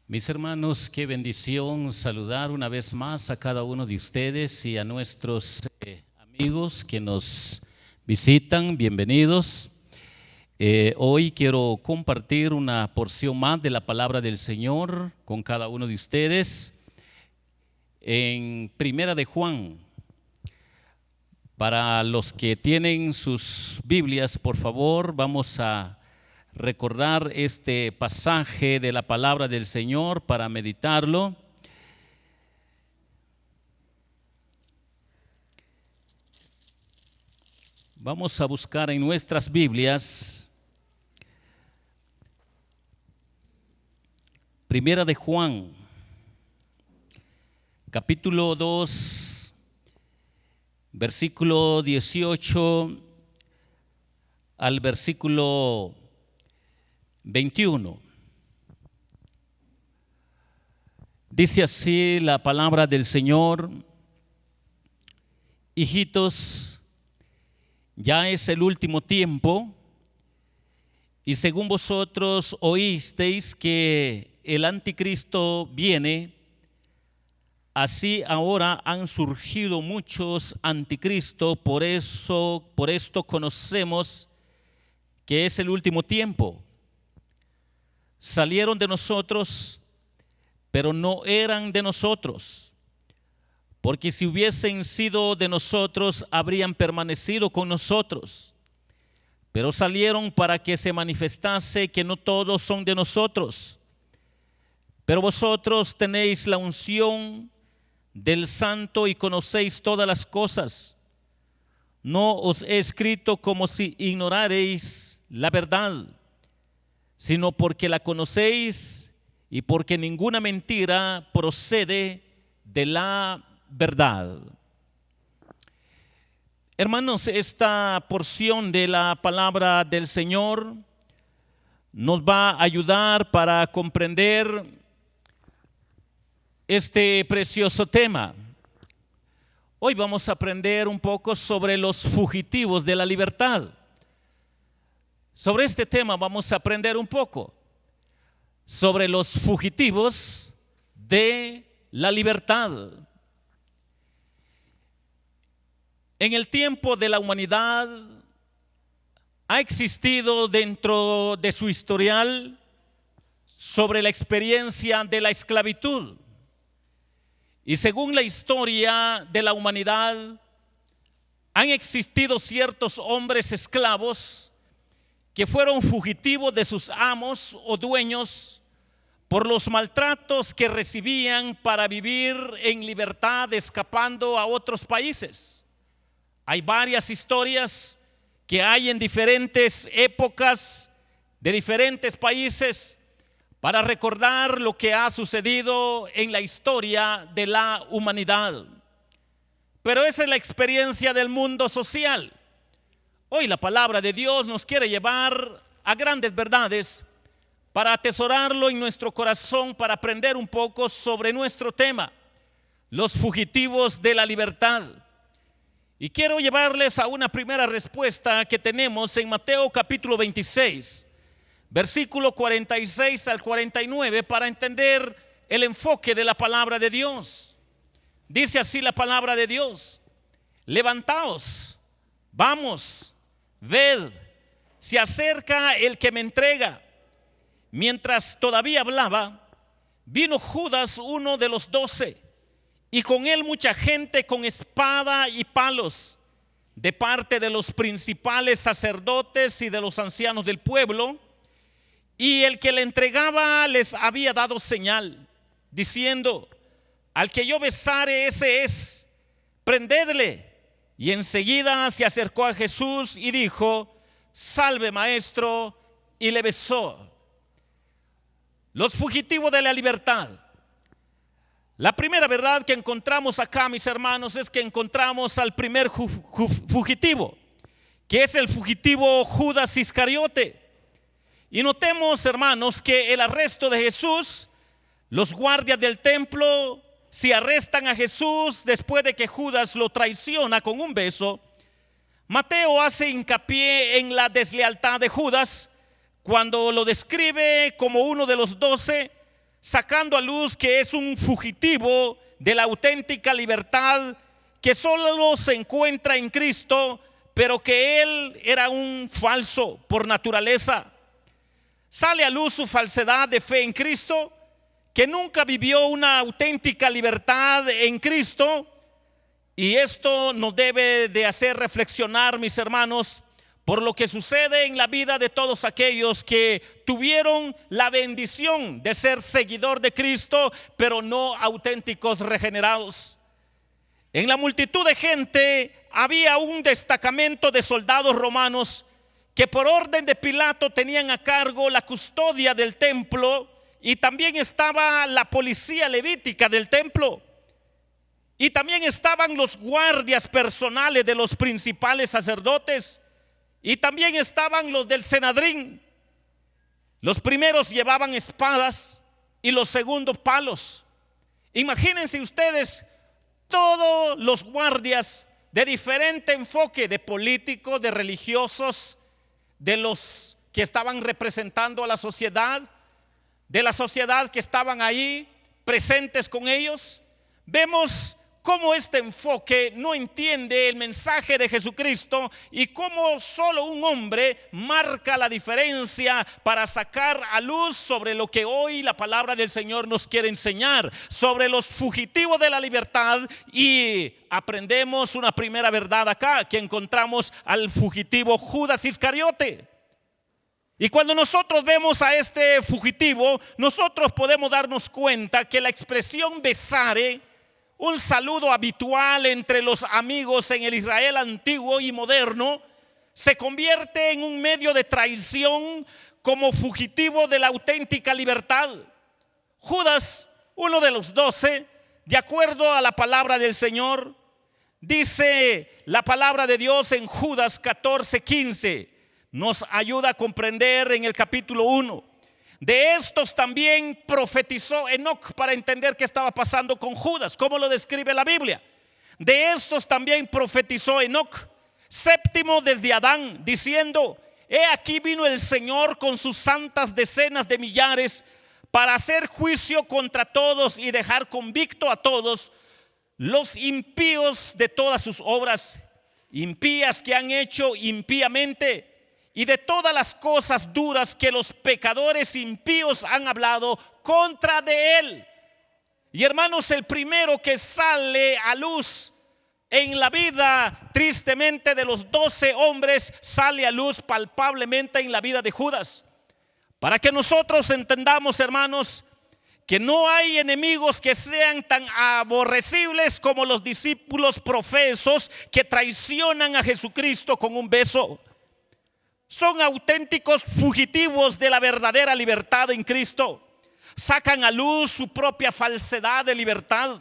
Mis hermanos, qué bendición saludar una vez más a cada uno de ustedes y a nuestros amigos que nos visitan. Bienvenidos. Hoy quiero compartir una porción más de la palabra del Señor con cada uno de ustedes en Primera de Juan. Para los que tienen sus Biblias, por favor, vamos a recordar este pasaje de la palabra del Señor para meditarlo. Vamos a buscar en nuestras Biblias Primera de Juan, capítulo 2, versículo 18 al versículo 21. Dice así la palabra del Señor: hijitos, ya es el último tiempo, y según vosotros oísteis que el anticristo viene, así ahora han surgido muchos anticristos. Por esto conocemos que es el último tiempo. Salieron de nosotros, pero no eran de nosotros, porque si hubiesen sido de nosotros, habrían permanecido con nosotros. Pero salieron para que se manifestase que no todos son de nosotros. Pero vosotros tenéis la unción del Santo y conocéis todas las cosas. No os he escrito como si ignorarais la verdad, sino porque la conocéis y porque ninguna mentira procede de la verdad. Hermanos, esta porción de la palabra del Señor nos va a ayudar para comprender este precioso tema. Hoy vamos a aprender un poco sobre los fugitivos de la libertad. Sobre este tema vamos a aprender un poco sobre los fugitivos de la libertad. En el tiempo de la humanidad ha existido dentro de su historial sobre la experiencia de la esclavitud. Y según la historia de la humanidad, han existido ciertos hombres esclavos que fueron fugitivos de sus amos o dueños por los maltratos que recibían para vivir en libertad, escapando a otros países. Hay varias historias que hay en diferentes épocas de diferentes países para recordar lo que ha sucedido en la historia de la humanidad. Pero esa es la experiencia del mundo social. Hoy la palabra de Dios nos quiere llevar a grandes verdades para atesorarlo en nuestro corazón, para aprender un poco sobre nuestro tema, los fugitivos de la libertad. Y quiero llevarles a una primera respuesta que tenemos en Mateo capítulo 26, versículo 46 al 49, para entender el enfoque de la palabra de Dios. Dice así la palabra de Dios: levantaos, vamos, ved, se acerca el que me entrega. Mientras todavía hablaba, vino Judas, uno de los 12, y con él mucha gente con espada y palos, de parte de los principales sacerdotes y de los ancianos del pueblo. Y el que le entregaba les había dado señal, diciendo: al que yo besare, ese es, prendedle. Y enseguida se acercó a Jesús y dijo: salve, maestro, y le besó. Los fugitivos de la libertad. La primera verdad que encontramos acá, mis hermanos, es que encontramos al primer fugitivo, que es el fugitivo Judas Iscariote. Y notemos, hermanos, que el arresto de Jesús, los guardias del templo, si arrestan a Jesús después de que Judas lo traiciona con un beso, Mateo hace hincapié en la deslealtad de Judas cuando lo describe como uno de los 12, sacando a luz que es un fugitivo de la auténtica libertad que solo se encuentra en Cristo, pero que él era un falso por naturaleza. Sale a luz su falsedad de fe en Cristo, que nunca vivió una auténtica libertad en Cristo. Y esto nos debe de hacer reflexionar, mis hermanos, por lo que sucede en la vida de todos aquellos que tuvieron la bendición de ser seguidor de Cristo, pero no auténticos regenerados. En la multitud de gente había un destacamento de soldados romanos que por orden de Pilato tenían a cargo la custodia del templo, y también estaba la policía levítica del templo, y también estaban los guardias personales de los principales sacerdotes, y también estaban los del Senedrín. Los primeros llevaban espadas y los segundos palos. Imagínense ustedes todos los guardias de diferente enfoque, de políticos, de religiosos, de los que estaban representando a la sociedad, de la sociedad que estaban ahí presentes con ellos. Vemos cómo este enfoque no entiende el mensaje de Jesucristo y cómo solo un hombre marca la diferencia para sacar a luz sobre lo que hoy la palabra del Señor nos quiere enseñar, sobre los fugitivos de la libertad. Y aprendemos una primera verdad acá, que encontramos al fugitivo Judas Iscariote. Y cuando nosotros vemos a este fugitivo, nosotros podemos darnos cuenta que la expresión besare, un saludo habitual entre los amigos en el Israel antiguo y moderno, se convierte en un medio de traición como fugitivo de la auténtica libertad. Judas, uno de los 12, de acuerdo a la palabra del Señor, dice la palabra de Dios en Judas 14:15, nos ayuda a comprender en el capítulo 1. De estos también profetizó Enoc, para entender qué estaba pasando con Judas, cómo lo describe la Biblia. De estos también profetizó Enoc, séptimo desde Adán, diciendo: he aquí vino el Señor con sus santas decenas de millares para hacer juicio contra todos y dejar convicto a todos los impíos de todas sus obras impías que han hecho impíamente, y de todas las cosas duras que los pecadores impíos han hablado contra de él. Y hermanos, el primero que sale a luz en la vida, tristemente, de los 12 hombres, sale a luz palpablemente en la vida de Judas. Para que nosotros entendamos, hermanos, que no hay enemigos que sean tan aborrecibles como los discípulos profesos que traicionan a Jesucristo con un beso. Son auténticos fugitivos de la verdadera libertad en Cristo. Sacan a luz su propia falsedad de libertad.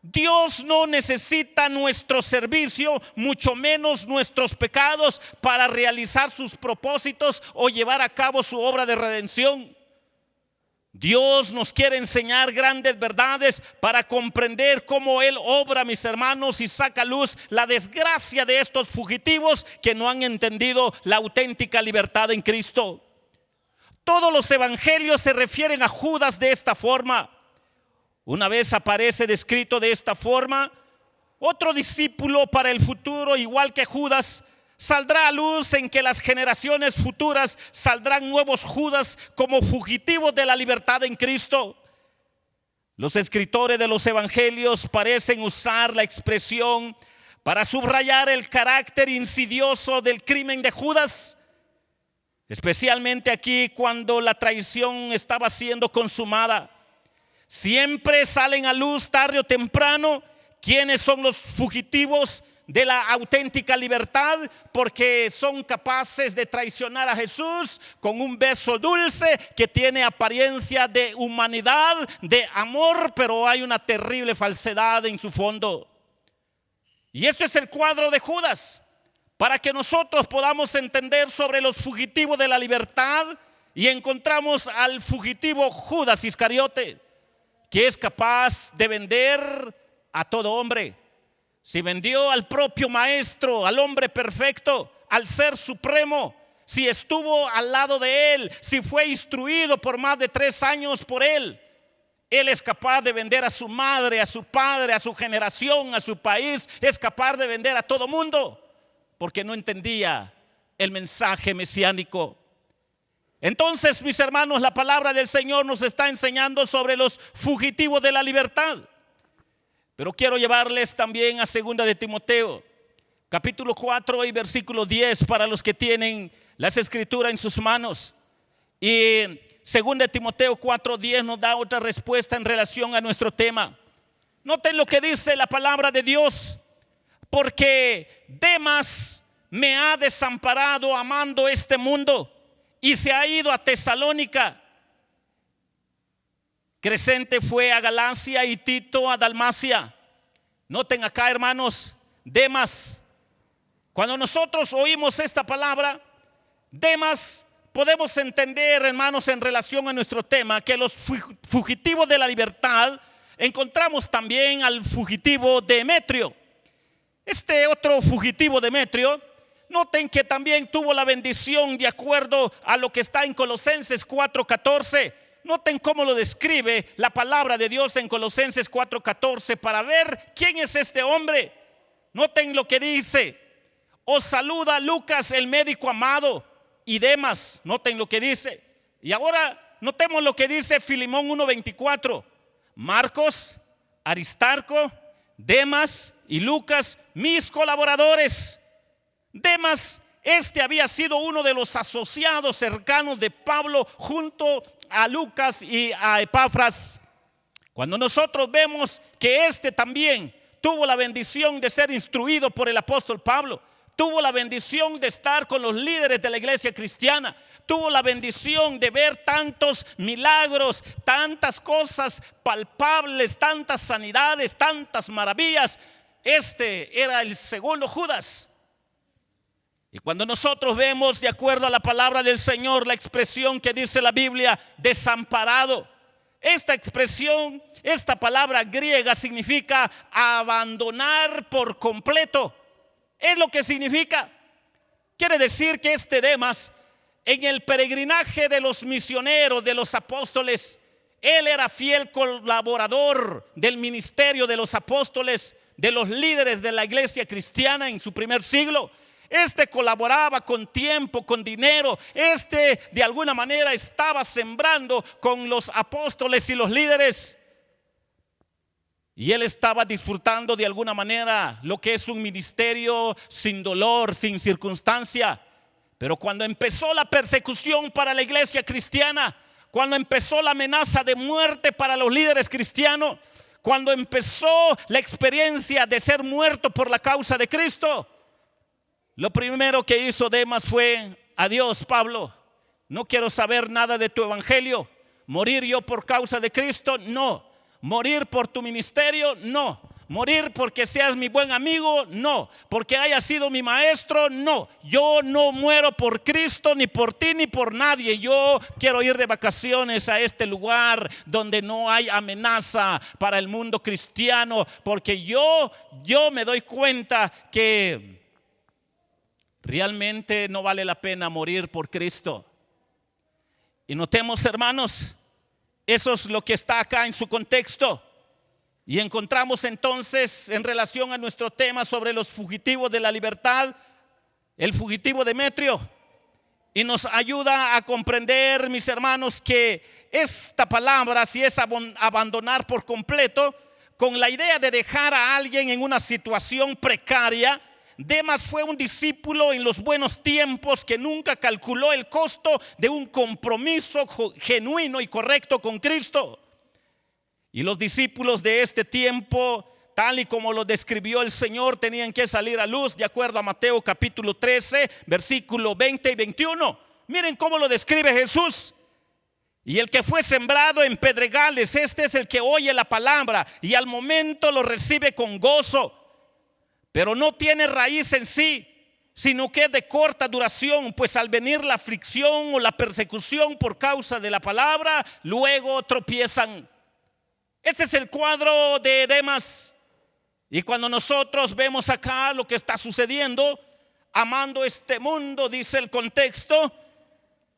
Dios no necesita nuestro servicio, mucho menos nuestros pecados, para realizar sus propósitos o llevar a cabo su obra de redención. Dios nos quiere enseñar grandes verdades para comprender cómo Él obra, mis hermanos, y saca a luz la desgracia de estos fugitivos que no han entendido la auténtica libertad en Cristo. Todos los evangelios se refieren a Judas de esta forma. Una vez aparece descrito de esta forma, otro discípulo para el futuro, igual que Judas, saldrá a luz en que las generaciones futuras saldrán nuevos Judas como fugitivos de la libertad en Cristo. Los escritores de los evangelios parecen usar la expresión para subrayar el carácter insidioso del crimen de Judas, especialmente aquí cuando la traición estaba siendo consumada. Siempre salen a luz tarde o temprano quiénes son los fugitivos de la auténtica libertad, porque son capaces de traicionar a Jesús con un beso dulce que tiene apariencia de humanidad, de amor, pero hay una terrible falsedad en su fondo. Y este es el cuadro de Judas, para que nosotros podamos entender sobre los fugitivos de la libertad. Y encontramos al fugitivo Judas Iscariote, que es capaz de vender a todo hombre. Si vendió al propio maestro, al hombre perfecto, al ser supremo, si estuvo al lado de él, si fue instruido por más de 3 años por él, Él es capaz de vender a su madre, a su padre, a su generación, a su país. Es capaz de vender a todo mundo porque no entendía el mensaje mesiánico. Entonces, mis hermanos, la palabra del Señor nos está enseñando sobre los fugitivos de la libertad. Pero quiero llevarles también a 2 de Timoteo, capítulo 4 y versículo 10, para los que tienen las escrituras en sus manos. Y 2 de Timoteo 4:10 nos da otra respuesta en relación a nuestro tema. Noten lo que dice la palabra de Dios: porque Demas me ha desamparado amando este mundo y se ha ido a Tesalónica. Crescente fue a Galacia y Tito a Dalmacia. Noten acá, hermanos, Demas. Cuando nosotros oímos esta palabra, Demas, podemos entender, hermanos, en relación a nuestro tema, que los fugitivos de la libertad encontramos también al fugitivo Demetrio. Este otro fugitivo Demetrio, noten que también tuvo la bendición de acuerdo a lo que está en Colosenses 4:14. Noten cómo lo describe la palabra de Dios en Colosenses 4:14 para ver quién es este hombre. Noten lo que dice: os saluda Lucas, el médico amado, y Demas. Noten lo que dice. Y ahora notemos lo que dice Filemón 1:24. Marcos, Aristarco, Demas y Lucas, mis colaboradores. Demas, este había sido uno de los asociados cercanos de Pablo junto a Lucas y a Epafras. Cuando nosotros vemos que este también tuvo la bendición de ser instruido por el apóstol Pablo, tuvo la bendición de estar con los líderes de la iglesia cristiana, tuvo la bendición de ver tantos milagros, tantas cosas palpables, tantas sanidades, tantas maravillas. Este era el segundo Judas. Y cuando nosotros vemos, de acuerdo a la palabra del Señor, la expresión que dice la Biblia, desamparado, esta expresión, esta palabra griega significa abandonar por completo. Es lo que significa. Quiere decir que este Demas, en el peregrinaje de los misioneros, de los apóstoles, él era fiel colaborador del ministerio de los apóstoles, de los líderes de la iglesia cristiana en su primer siglo. Este colaboraba con tiempo, con dinero. Este de alguna manera estaba sembrando con los apóstoles y los líderes. Y él estaba disfrutando de alguna manera lo que es un ministerio sin dolor, sin circunstancia. Pero cuando empezó la persecución para la iglesia cristiana, cuando empezó la amenaza de muerte para los líderes cristianos, cuando empezó la experiencia de ser muerto por la causa de Cristo, lo primero que hizo Demas fue: adiós, Pablo, no quiero saber nada de tu evangelio. Morir yo por causa de Cristo, no. Morir por tu ministerio, no. Morir porque seas mi buen amigo, no. Porque hayas sido mi maestro, no. Yo no muero por Cristo, ni por ti, ni por nadie. Yo quiero ir de vacaciones a este lugar donde no hay amenaza para el mundo cristiano, porque yo me doy cuenta que realmente no vale la pena morir por Cristo. Y notemos, hermanos, eso es lo que está acá en su contexto. Y encontramos entonces, en relación a nuestro tema sobre los fugitivos de la libertad, el fugitivo Demetrio. Y nos ayuda a comprender, mis hermanos, que esta palabra, si es abandonar por completo, con la idea de dejar a alguien en una situación precaria. Demas fue un discípulo en los buenos tiempos que nunca calculó el costo de un compromiso genuino y correcto con Cristo. Y los discípulos de este tiempo, tal y como lo describió el Señor, tenían que salir a luz de acuerdo a Mateo capítulo 13, versículo 20 y 21. Miren cómo lo describe Jesús. Y el que fue sembrado en pedregales, este es el que oye la palabra y al momento lo recibe con gozo, pero no tiene raíz en sí, sino que es de corta duración, pues al venir la aflicción o la persecución por causa de la palabra, luego tropiezan. Este es el cuadro de Demas. Y cuando nosotros vemos acá lo que está sucediendo, amando este mundo, dice el contexto,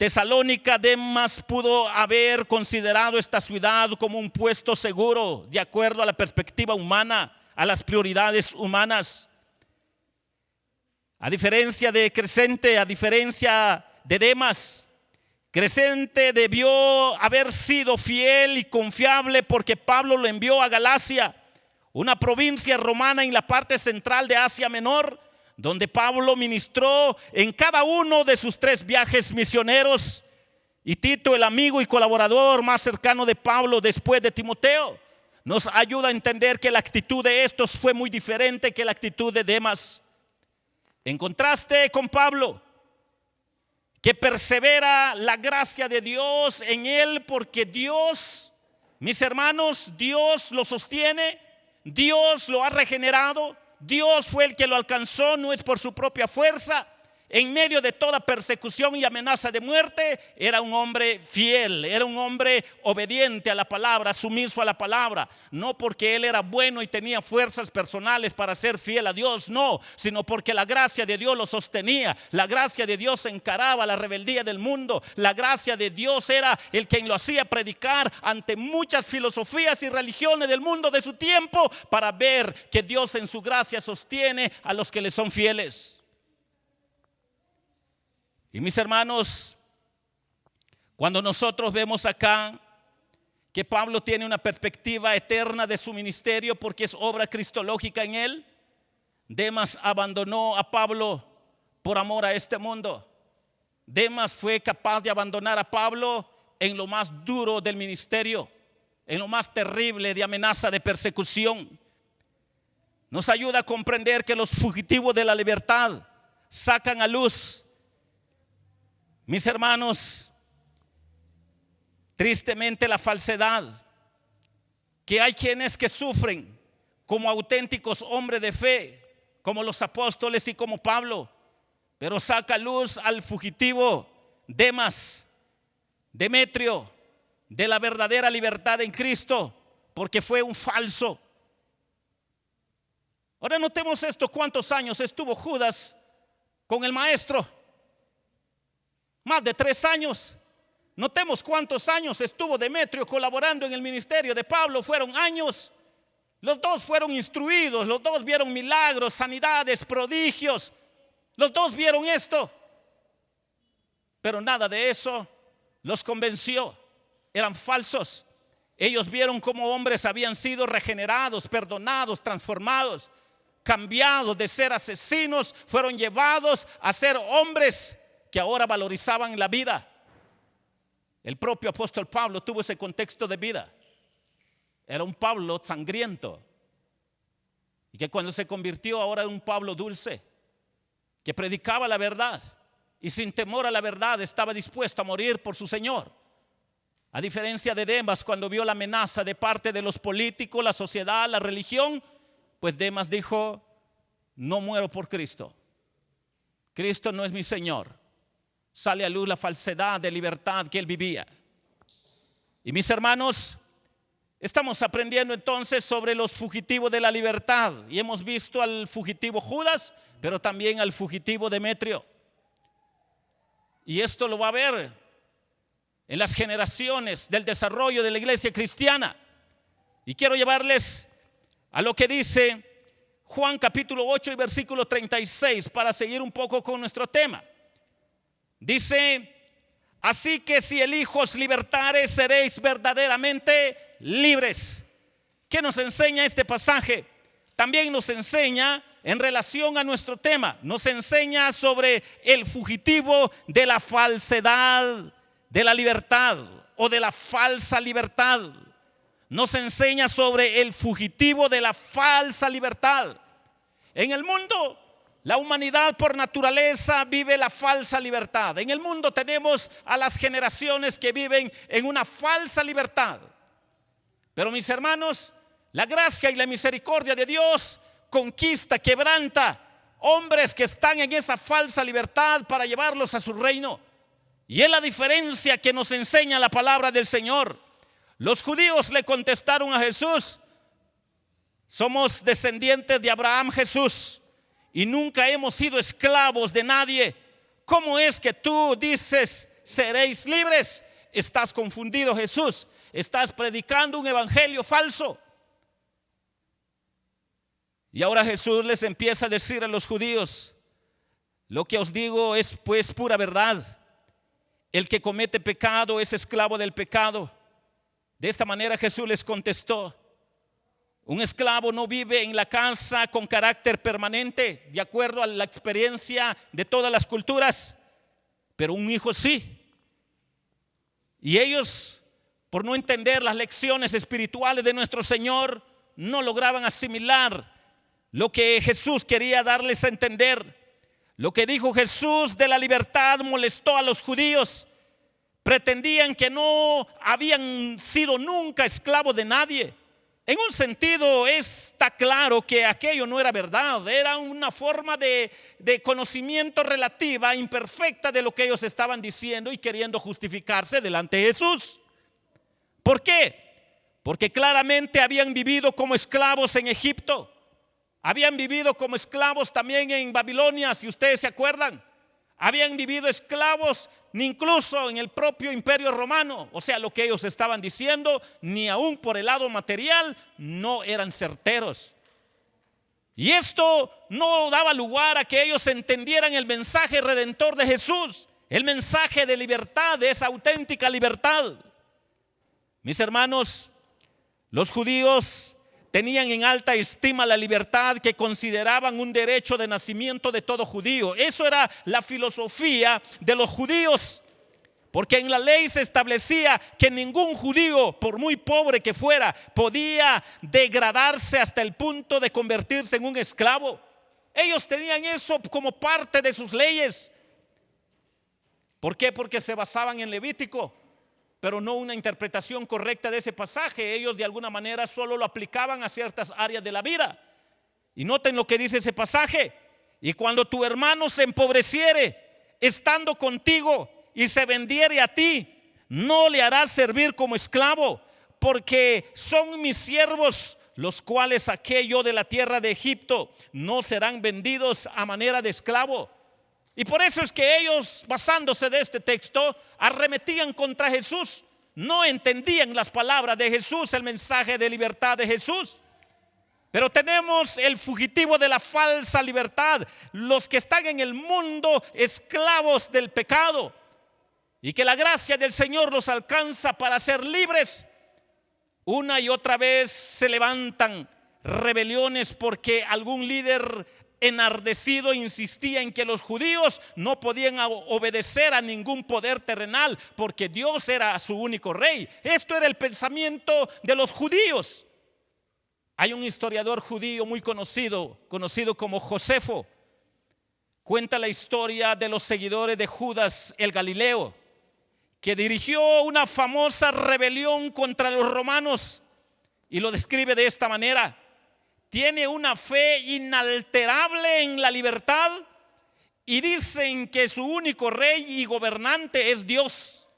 Tesalónica, Demas pudo haber considerado esta ciudad como un puesto seguro, de acuerdo a la perspectiva humana, a las prioridades humanas. A diferencia de Crescente, a diferencia de Demas, Crescente debió haber sido fiel y confiable porque Pablo lo envió a Galacia, una provincia romana en la parte central de Asia Menor, donde Pablo ministró en cada uno de sus 3 viajes misioneros. Y Tito, el amigo y colaborador más cercano de Pablo después de Timoteo, nos ayuda a entender que la actitud de estos fue muy diferente que la actitud de Demas. En contraste con Pablo, que persevera la gracia de Dios en él, porque Dios, mis hermanos, Dios lo sostiene, Dios lo ha regenerado, Dios fue el que lo alcanzó, no es por su propia fuerza. En medio de toda persecución y amenaza de muerte, era un hombre fiel, era un hombre obediente a la palabra, sumiso a la palabra. No porque él era bueno y tenía fuerzas personales para ser fiel a Dios, no, sino porque la gracia de Dios lo sostenía. La gracia de Dios encaraba la rebeldía del mundo. La gracia de Dios era el quien lo hacía predicar ante muchas filosofías y religiones del mundo de su tiempo, para ver que Dios en su gracia sostiene a los que le son fieles. Y mis hermanos, cuando nosotros vemos acá que Pablo tiene una perspectiva eterna de su ministerio porque es obra cristológica en él, Demas abandonó a Pablo por amor a este mundo. Demas fue capaz de abandonar a Pablo en lo más duro del ministerio, en lo más terrible de amenaza de persecución. Nos ayuda a comprender que los fugitivos de la libertad sacan a luz, mis hermanos, tristemente la falsedad, que hay quienes que sufren como auténticos hombres de fe, como los apóstoles y como Pablo, pero saca luz al fugitivo Demas, Demetrio, de la verdadera libertad en Cristo, porque fue un falso. Ahora notemos esto: ¿cuántos años estuvo Judas con el maestro? Más de 3 años. Notemos cuántos años estuvo Demetrio colaborando en el ministerio de Pablo. Fueron años. Los dos fueron instruidos, los dos vieron milagros, sanidades, prodigios. Los dos vieron esto. Pero nada de eso los convenció. Eran falsos. Ellos vieron cómo hombres habían sido regenerados, perdonados, transformados, cambiados de ser asesinos, fueron llevados a ser hombres que ahora valorizaban la vida. El propio apóstol Pablo tuvo ese contexto de vida. Era un Pablo sangriento, y que cuando se convirtió ahora era un Pablo dulce, que predicaba la verdad y sin temor a la verdad estaba dispuesto a morir por su Señor. A diferencia de Demas, cuando vio la amenaza de parte de los políticos, la sociedad, la religión, pues Demas dijo: no muero por Cristo. Cristo no es mi Señor. Sale a luz la falsedad de libertad que él vivía. Y mis hermanos, estamos aprendiendo entonces sobre los fugitivos de la libertad. Y hemos visto al fugitivo Judas, pero también al fugitivo Demetrio. Y esto lo va a ver en las generaciones del desarrollo de la iglesia cristiana. Y quiero llevarles a lo que dice Juan capítulo 8 y versículo 36 para seguir un poco con nuestro tema. Dice: así que si el Hijo os libertare, seréis verdaderamente libres. ¿Qué nos enseña este pasaje? También nos enseña en relación a nuestro tema. Nos enseña sobre el fugitivo de la falsedad de la libertad o de la falsa libertad. Nos enseña sobre el fugitivo de la falsa libertad. En el mundo, la humanidad por naturaleza vive la falsa libertad. En el mundo tenemos a las generaciones que viven en una falsa libertad. Pero mis hermanos, la gracia y la misericordia de Dios conquista, quebranta hombres que están en esa falsa libertad para llevarlos a su reino. Y es la diferencia que nos enseña la palabra del Señor. Los judíos le contestaron a Jesús: somos descendientes de Abraham, Jesús, y nunca hemos sido esclavos de nadie. ¿Cómo es que tú dices seréis libres. Estás confundido, Jesús. Estás predicando un evangelio falso. Y ahora Jesús les empieza a decir a los judíos: lo que os digo es pues pura verdad. El que comete pecado es esclavo del pecado. De esta manera Jesús les contestó: un esclavo no vive en la casa con carácter permanente, de acuerdo a la experiencia de todas las culturas, pero un hijo sí. Y ellos, por no entender las lecciones espirituales de nuestro Señor, no lograban asimilar lo que Jesús quería darles a entender. Lo que dijo Jesús de la libertad molestó a los judíos. Pretendían que no habían sido nunca esclavos de nadie. En un sentido está claro que aquello no era verdad. Era una forma de conocimiento relativa, imperfecta de lo que ellos estaban diciendo y queriendo justificarse delante de Jesús. ¿Por qué? Porque claramente habían vivido como esclavos en Egipto. Habían vivido como esclavos también en Babilonia, si ustedes se acuerdan. Habían vivido esclavos incluso en el propio imperio romano. O sea, lo que ellos estaban diciendo, ni aún por el lado material, no eran certeros. Y esto no daba lugar a que ellos entendieran el mensaje redentor de Jesús, el mensaje de libertad, de esa auténtica libertad. Mis hermanos, los judíos tenían en alta estima la libertad, que consideraban un derecho de nacimiento de todo judío. Eso era la filosofía de los judíos, porque en la ley se establecía que ningún judío, por muy pobre que fuera, podía degradarse hasta el punto de convertirse en un esclavo. Ellos tenían eso como parte de sus leyes. ¿Por qué? Porque se basaban en Levítico, pero no una interpretación correcta de ese pasaje. Ellos de alguna manera solo lo aplicaban a ciertas áreas de la vida. Y noten lo que dice ese pasaje: y cuando tu hermano se empobreciere estando contigo y se vendiere a ti, no le harás servir como esclavo, porque son mis siervos, los cuales saqué yo de la tierra de Egipto. No serán vendidos a manera de esclavo. Y por eso es que ellos, basándose de este texto, arremetían contra Jesús. No entendían las palabras de Jesús, el mensaje de libertad de Jesús. Pero tenemos el fugitivo de la falsa libertad, los que están en el mundo esclavos del pecado, y que la gracia del Señor los alcanza para ser libres. Una y otra vez se levantan rebeliones porque algún líder enardecido insistía en que los judíos no podían obedecer a ningún poder terrenal, porque Dios era su único rey. Esto era el pensamiento de los judíos. Hay un historiador judío muy conocido como Josefo. Cuenta la historia de los seguidores de Judas el Galileo, que dirigió una famosa rebelión contra los romanos, y lo describe de esta manera: tiene una fe inalterable en la libertad y dicen que su único rey y gobernante es Dios.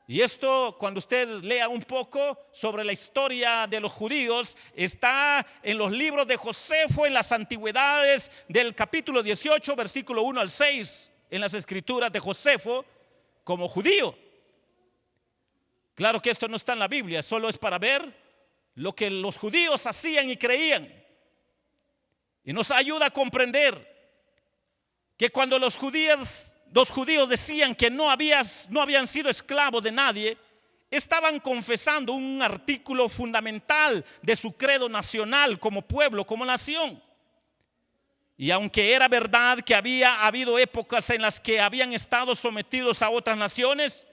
Y esto, cuando usted lea un poco sobre la historia de los judíos, está en los libros de Josefo, en las antigüedades del capítulo 18, versículo 1 al 6, en las escrituras de Josefo como judío. Claro que esto no está en la Biblia, solo es para ver lo que los judíos hacían y creían. Y nos ayuda a comprender que cuando los judíos decían que no habían sido esclavos de nadie, estaban confesando un artículo fundamental de su credo nacional como pueblo, como nación. Y aunque era verdad que había habido épocas en las que habían estado sometidos a otras naciones,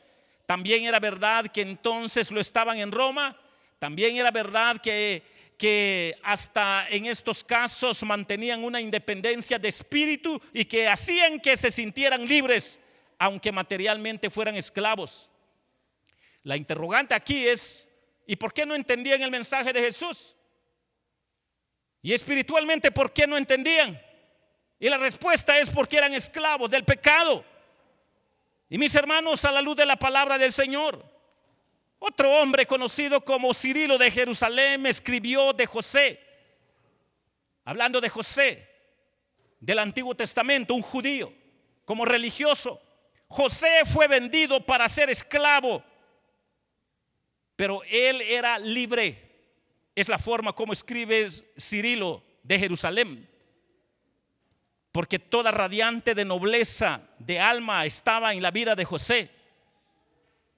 también era verdad que entonces lo estaban en Roma. También era verdad que hasta en estos casos mantenían una independencia de espíritu y que hacían que se sintieran libres, aunque materialmente fueran esclavos. La interrogante aquí es: ¿y por qué no entendían el mensaje de Jesús? Y espiritualmente, ¿por qué no entendían? Y la respuesta es: porque eran esclavos del pecado. Y mis hermanos, a la luz de la palabra del Señor, otro hombre conocido como Cirilo de Jerusalén escribió de José, hablando de José del Antiguo Testamento, un judío, como religioso, José fue vendido para ser esclavo, pero él era libre. Es la forma como escribe Cirilo de Jerusalén. Porque toda radiante de nobleza de alma estaba en la vida de José.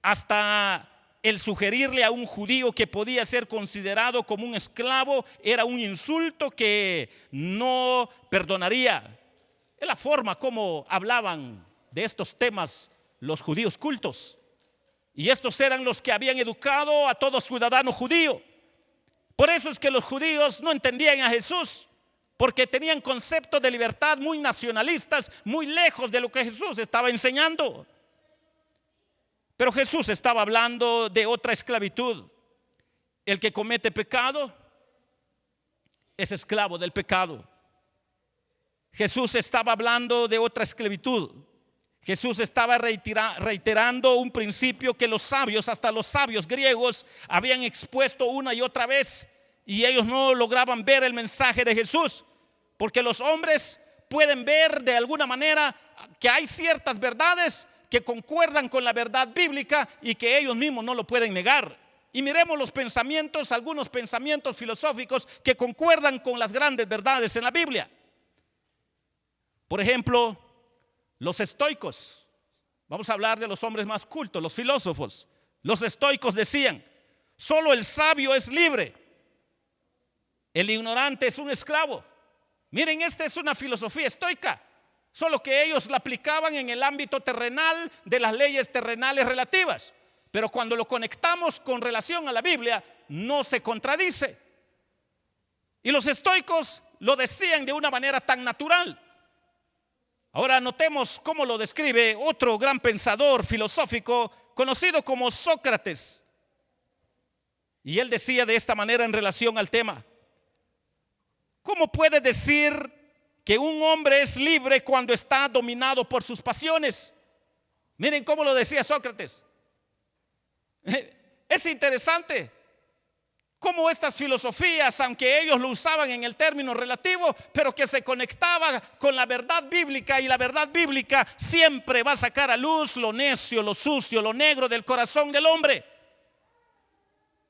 Hasta el sugerirle a un judío que podía ser considerado como un esclavo era un insulto que no perdonaría. Es la forma como hablaban de estos temas los judíos cultos. Y estos eran los que habían educado a todo ciudadano judío. Por eso es que los judíos no entendían a Jesús, porque tenían conceptos de libertad muy nacionalistas, muy lejos de lo que Jesús estaba enseñando. Pero Jesús estaba hablando de otra esclavitud. El que comete pecado es esclavo del pecado. Jesús estaba hablando de otra esclavitud. Jesús estaba reiterando un principio que los sabios, hasta los sabios griegos, habían expuesto una y otra vez, y ellos no lograban ver el mensaje de Jesús, porque los hombres pueden ver de alguna manera que hay ciertas verdades que concuerdan con la verdad bíblica y que ellos mismos no lo pueden negar. Y miremos los pensamientos, algunos pensamientos filosóficos que concuerdan con las grandes verdades en la Biblia. Por ejemplo, los estoicos. Vamos a hablar de los hombres más cultos, los filósofos. Los estoicos decían: solo el sabio es libre, el ignorante es un esclavo. Miren, esta es una filosofía estoica, solo que ellos la aplicaban en el ámbito terrenal de las leyes terrenales relativas. Pero cuando lo conectamos con relación a la Biblia, no se contradice. Y los estoicos lo decían de una manera tan natural. Ahora notemos cómo lo describe otro gran pensador filosófico conocido como Sócrates. Y él decía de esta manera en relación al tema: ¿cómo puede decir que un hombre es libre cuando está dominado por sus pasiones? Miren cómo lo decía Sócrates. Es interesante cómo estas filosofías, aunque ellos lo usaban en el término relativo, pero que se conectaba con la verdad bíblica, y la verdad bíblica siempre va a sacar a luz lo necio, lo sucio, lo negro del corazón del hombre.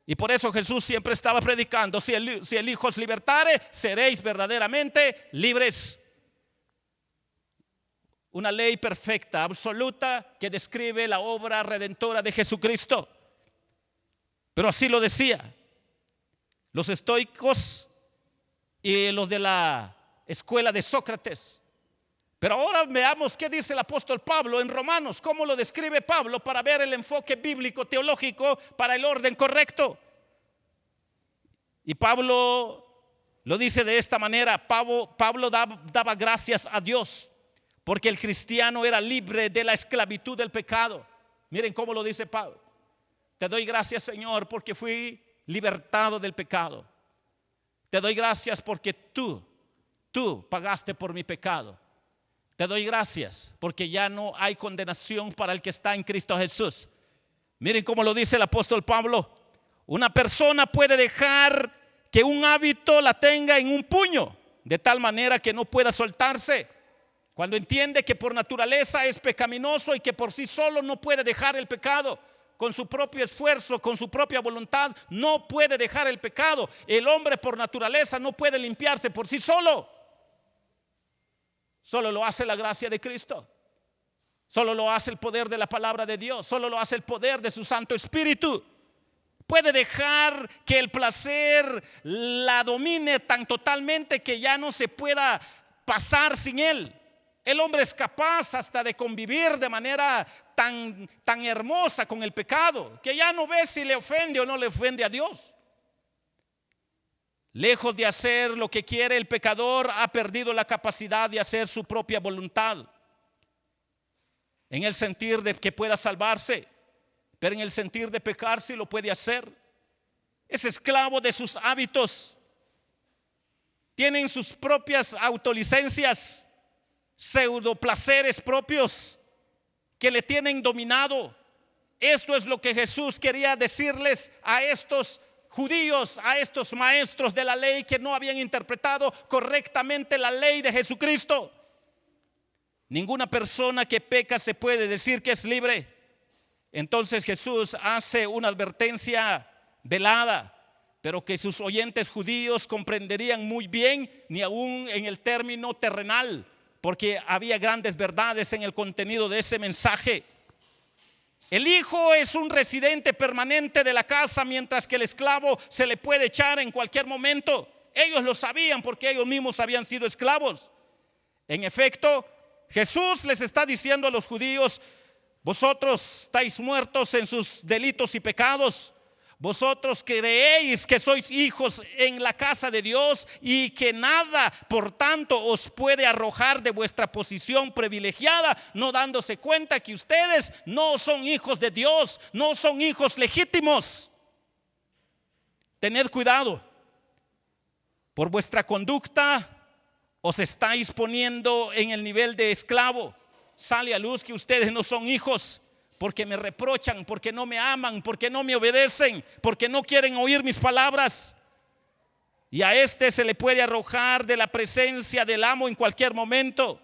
Y por eso Jesús siempre estaba predicando: si el Hijo os libertare, seréis verdaderamente libres. Una ley perfecta, absoluta, que describe la obra redentora de Jesucristo. Pero así lo decía los estoicos y los de la escuela de Sócrates. Pero ahora veamos qué dice el apóstol Pablo en Romanos, cómo lo describe Pablo, para ver el enfoque bíblico teológico para el orden correcto. Y Pablo lo dice de esta manera: Pablo daba gracias a Dios porque el cristiano era libre de la esclavitud del pecado. Miren cómo lo dice Pablo: te doy gracias, Señor, porque fui libertado del pecado. Te doy gracias porque tú pagaste por mi pecado. Te doy gracias porque ya no hay condenación para el que está en Cristo Jesús. Miren cómo lo dice el apóstol Pablo: una persona puede dejar que un hábito la tenga en un puño, de tal manera que no pueda soltarse, cuando entiende que por naturaleza es pecaminoso y que por sí solo no puede dejar el pecado. Con su propio esfuerzo, con su propia voluntad, no puede dejar el pecado. El hombre por naturaleza no puede limpiarse por sí solo. Solo lo hace la gracia de Cristo. Solo lo hace el poder de la palabra de Dios. Solo lo hace el poder de su Santo Espíritu. Puede dejar que el placer la domine tan totalmente que ya no se pueda pasar sin él. El hombre es capaz hasta de convivir de manera tan hermosa con el pecado, que ya no ve si le ofende o no le ofende a Dios. Lejos de hacer lo que quiere, el pecador ha perdido la capacidad de hacer su propia voluntad, en el sentir de que pueda salvarse, pero en el sentir de pecar sí lo puede hacer. Es esclavo de sus hábitos. Tienen sus propias autolicencias, pseudo placeres propios que le tienen dominado. Esto es lo que Jesús quería decirles a estos judíos, a estos maestros de la ley que no habían interpretado correctamente la ley de Jesucristo. Ninguna persona que peca se puede decir que es libre. Entonces Jesús hace una advertencia velada, pero que sus oyentes judíos comprenderían muy bien, ni aún en el término terrenal, porque había grandes verdades en el contenido de ese mensaje. El hijo es un residente permanente de la casa, mientras que el esclavo se le puede echar en cualquier momento. Ellos lo sabían porque ellos mismos habían sido esclavos. En efecto, Jesús les está diciendo a los judíos: vosotros estáis muertos en sus delitos y pecados. Vosotros creéis que sois hijos en la casa de Dios y que nada, por tanto, os puede arrojar de vuestra posición privilegiada, no dándose cuenta que ustedes no son hijos de Dios, no son hijos legítimos. Tened cuidado. Por vuestra conducta os estáis poniendo en el nivel de esclavo. Sale a luz que ustedes no son hijos, porque me reprochan, porque no me aman, porque no me obedecen, porque no quieren oír mis palabras. Y a este se le puede arrojar de la presencia del amo en cualquier momento.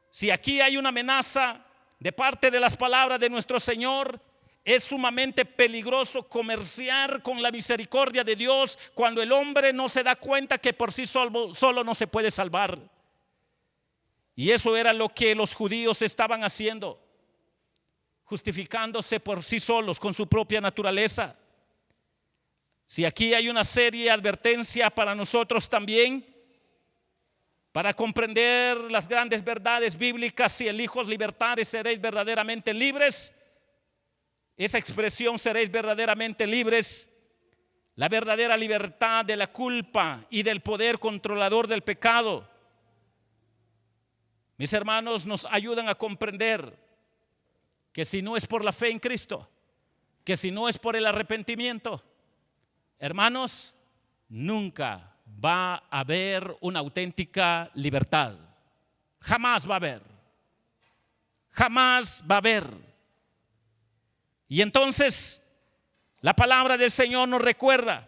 Si aquí hay una amenaza de parte de las palabras de nuestro Señor, es sumamente peligroso comerciar con la misericordia de Dios cuando el hombre no se da cuenta que por sí solo no se puede salvar. Y eso era lo que los judíos estaban haciendo, justificándose por sí solos con su propia naturaleza. Si aquí hay una seria advertencia para nosotros también, para comprender las grandes verdades bíblicas: si elijos libertades, seréis verdaderamente libres. Esa expresión, seréis verdaderamente libres, la verdadera libertad de la culpa y del poder controlador del pecado, mis hermanos, nos ayudan a comprender que si no es por la fe en Cristo, que si no es por el arrepentimiento, hermanos, nunca va a haber una auténtica libertad. Jamás va a haber. Jamás va a haber. Y entonces la palabra del Señor nos recuerda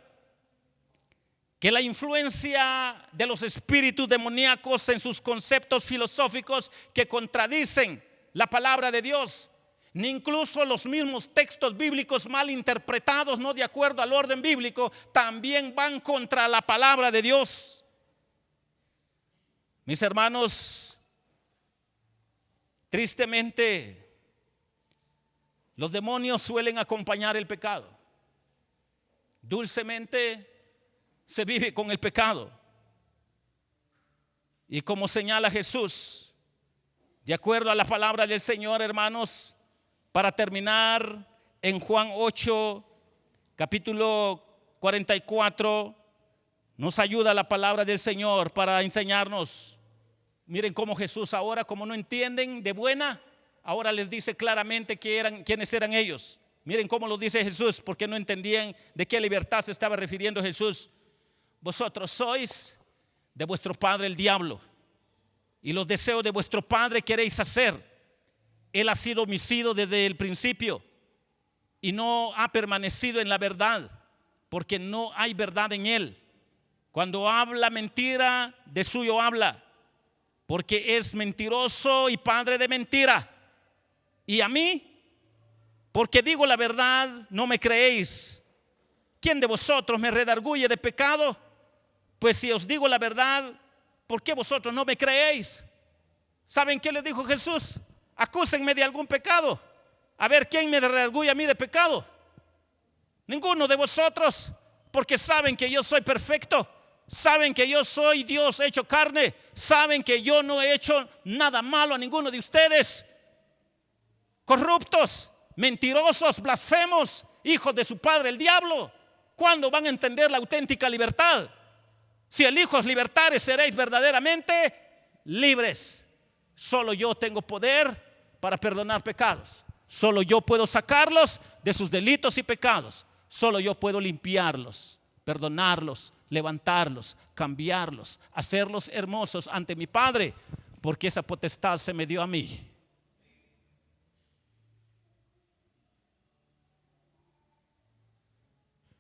que la influencia de los espíritus demoníacos en sus conceptos filosóficos que contradicen la palabra de Dios, ni incluso los mismos textos bíblicos mal interpretados, no de acuerdo al orden bíblico, también van contra la palabra de Dios. Mis hermanos, tristemente, los demonios suelen acompañar el pecado. Dulcemente se vive con el pecado. Y como señala Jesús, de acuerdo a la palabra del Señor, hermanos, para terminar, en Juan 8, capítulo 44, nos ayuda la palabra del Señor para enseñarnos. Miren cómo Jesús ahora, como no entienden de buena, ahora les dice claramente quiénes eran ellos. Miren cómo lo dice Jesús, porque no entendían de qué libertad se estaba refiriendo Jesús. Vosotros sois de vuestro padre el diablo, y los deseos de vuestro padre queréis hacer. Él ha sido homicida desde el principio y no ha permanecido en la verdad, porque no hay verdad en él. Cuando habla mentira, de suyo habla, porque es mentiroso y padre de mentira. Y a mí, porque digo la verdad, no me creéis. ¿Quién de vosotros me redarguye de pecado? Pues si os digo la verdad, ¿por qué vosotros no me creéis? ¿Saben qué le dijo Jesús? Acúsenme de algún pecado. A ver, ¿quién me redarguye a mí de pecado? Ninguno de vosotros, porque saben que yo soy perfecto. Saben que yo soy Dios hecho carne. Saben que yo no he hecho nada malo a ninguno de ustedes. Corruptos, mentirosos, blasfemos, hijos de su padre el diablo. ¿Cuándo van a entender la auténtica libertad? Si el Hijo os libertare, seréis verdaderamente libres. Solo yo tengo poder para perdonar pecados. Solo yo puedo sacarlos de sus delitos y pecados. Solo yo puedo limpiarlos, perdonarlos, levantarlos, cambiarlos, hacerlos hermosos ante mi Padre, porque esa potestad se me dio a mí.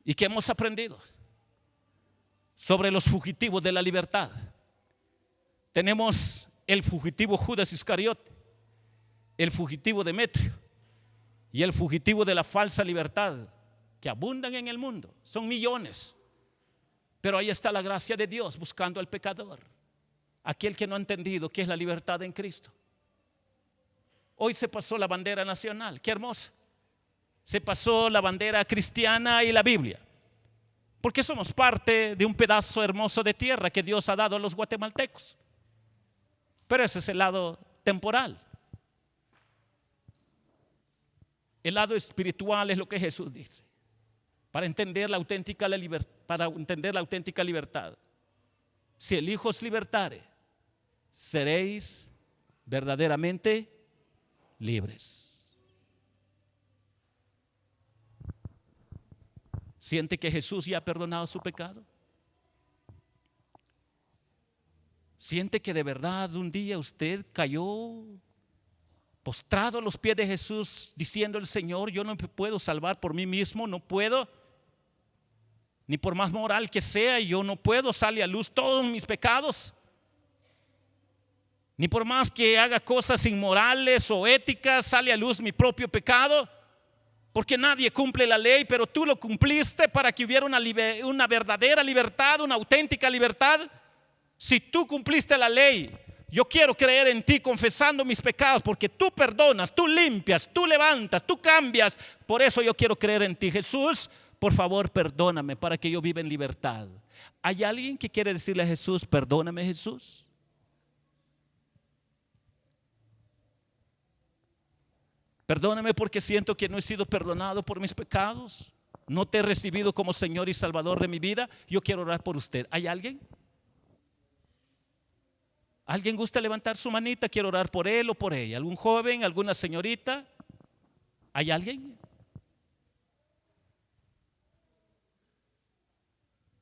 ¿Y qué hemos aprendido sobre los fugitivos de la libertad? Tenemos el fugitivo Judas Iscariote, el fugitivo Demetrio y el fugitivo de la falsa libertad, que abundan en el mundo. Son millones. Pero ahí está la gracia de Dios buscando al pecador, aquel que no ha entendido qué es la libertad en Cristo. Hoy se pasó la bandera nacional, qué hermoso. Se pasó la bandera cristiana y la Biblia, porque somos parte de un pedazo hermoso de tierra que Dios ha dado a los guatemaltecos. Pero ese es el lado temporal. El lado espiritual es lo que Jesús dice. Para entender la auténtica libertad. Si el Hijo os libertare, seréis verdaderamente libres. ¿Siente que Jesús ya ha perdonado su pecado? ¿Siente que de verdad un día usted cayó postrado a los pies de Jesús diciendo: el Señor, yo no me puedo salvar por mí mismo, no puedo, ni por más moral que sea, yo no puedo, sale a luz todos mis pecados, ni por más que haga cosas inmorales o éticas, sale a luz mi propio pecado, porque nadie cumple la ley, pero tú lo cumpliste para que hubiera una verdadera libertad, una auténtica libertad. Si tú cumpliste la ley, yo quiero creer en ti confesando mis pecados, porque tú perdonas, tú limpias, tú levantas, tú cambias. Por eso yo quiero creer en ti. Jesús, por favor, perdóname para que yo viva en libertad. ¿Hay alguien que quiere decirle a Jesús: perdóname, Jesús? Perdóname porque siento que no he sido perdonado por mis pecados. No te he recibido como Señor y Salvador de mi vida. Yo quiero orar por usted. ¿Hay alguien? ¿Alguien gusta levantar su manita? Quiero orar por él o por ella. ¿Algún joven? ¿Alguna señorita? ¿Hay alguien?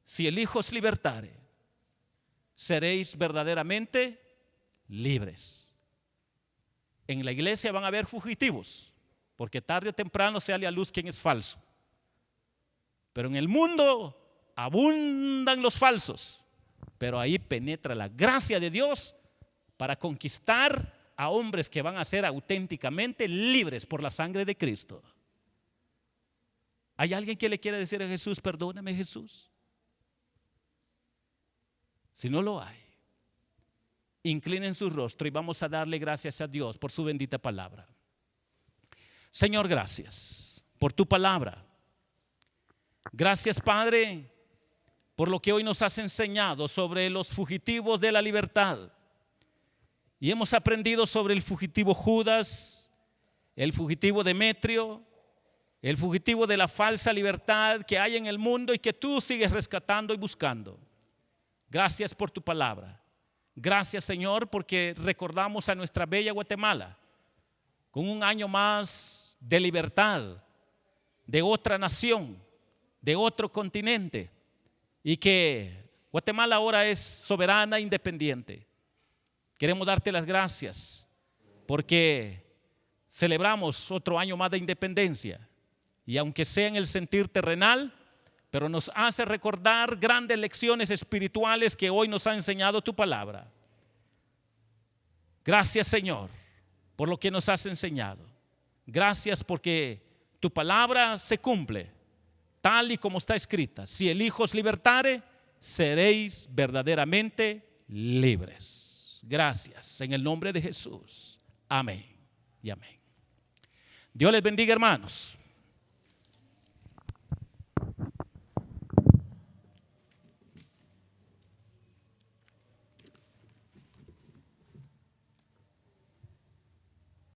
Si el Hijo os libertare, seréis verdaderamente libres. En la iglesia van a haber fugitivos, porque tarde o temprano sale a luz quién es falso. Pero en el mundo abundan los falsos. Pero ahí penetra la gracia de Dios para conquistar a hombres que van a ser auténticamente libres por la sangre de Cristo. ¿Hay alguien que le quiere decir a Jesús: perdóname, Jesús? Si no lo hay, inclinen su rostro y vamos a darle gracias a Dios por su bendita palabra. Señor, gracias por tu palabra. Gracias, Padre, por lo que hoy nos has enseñado sobre los fugitivos de la libertad. Y hemos aprendido sobre el fugitivo Judas, el fugitivo Demetrio, el fugitivo de la falsa libertad que hay en el mundo y que tú sigues rescatando y buscando. Gracias por tu palabra. Gracias, Señor, porque recordamos a nuestra bella Guatemala con un año más de libertad, de otra nación, de otro continente, y que Guatemala ahora es soberana e independiente. Queremos darte las gracias porque celebramos otro año más de independencia, y aunque sea en el sentir terrenal, pero nos hace recordar grandes lecciones espirituales que hoy nos ha enseñado tu palabra. Gracias, Señor, por lo que nos has enseñado. Gracias porque tu palabra se cumple tal y como está escrita: si el Hijo os libertare, seréis verdaderamente libres. Gracias, en el nombre de Jesús. Amén y amén. Dios les bendiga, hermanos.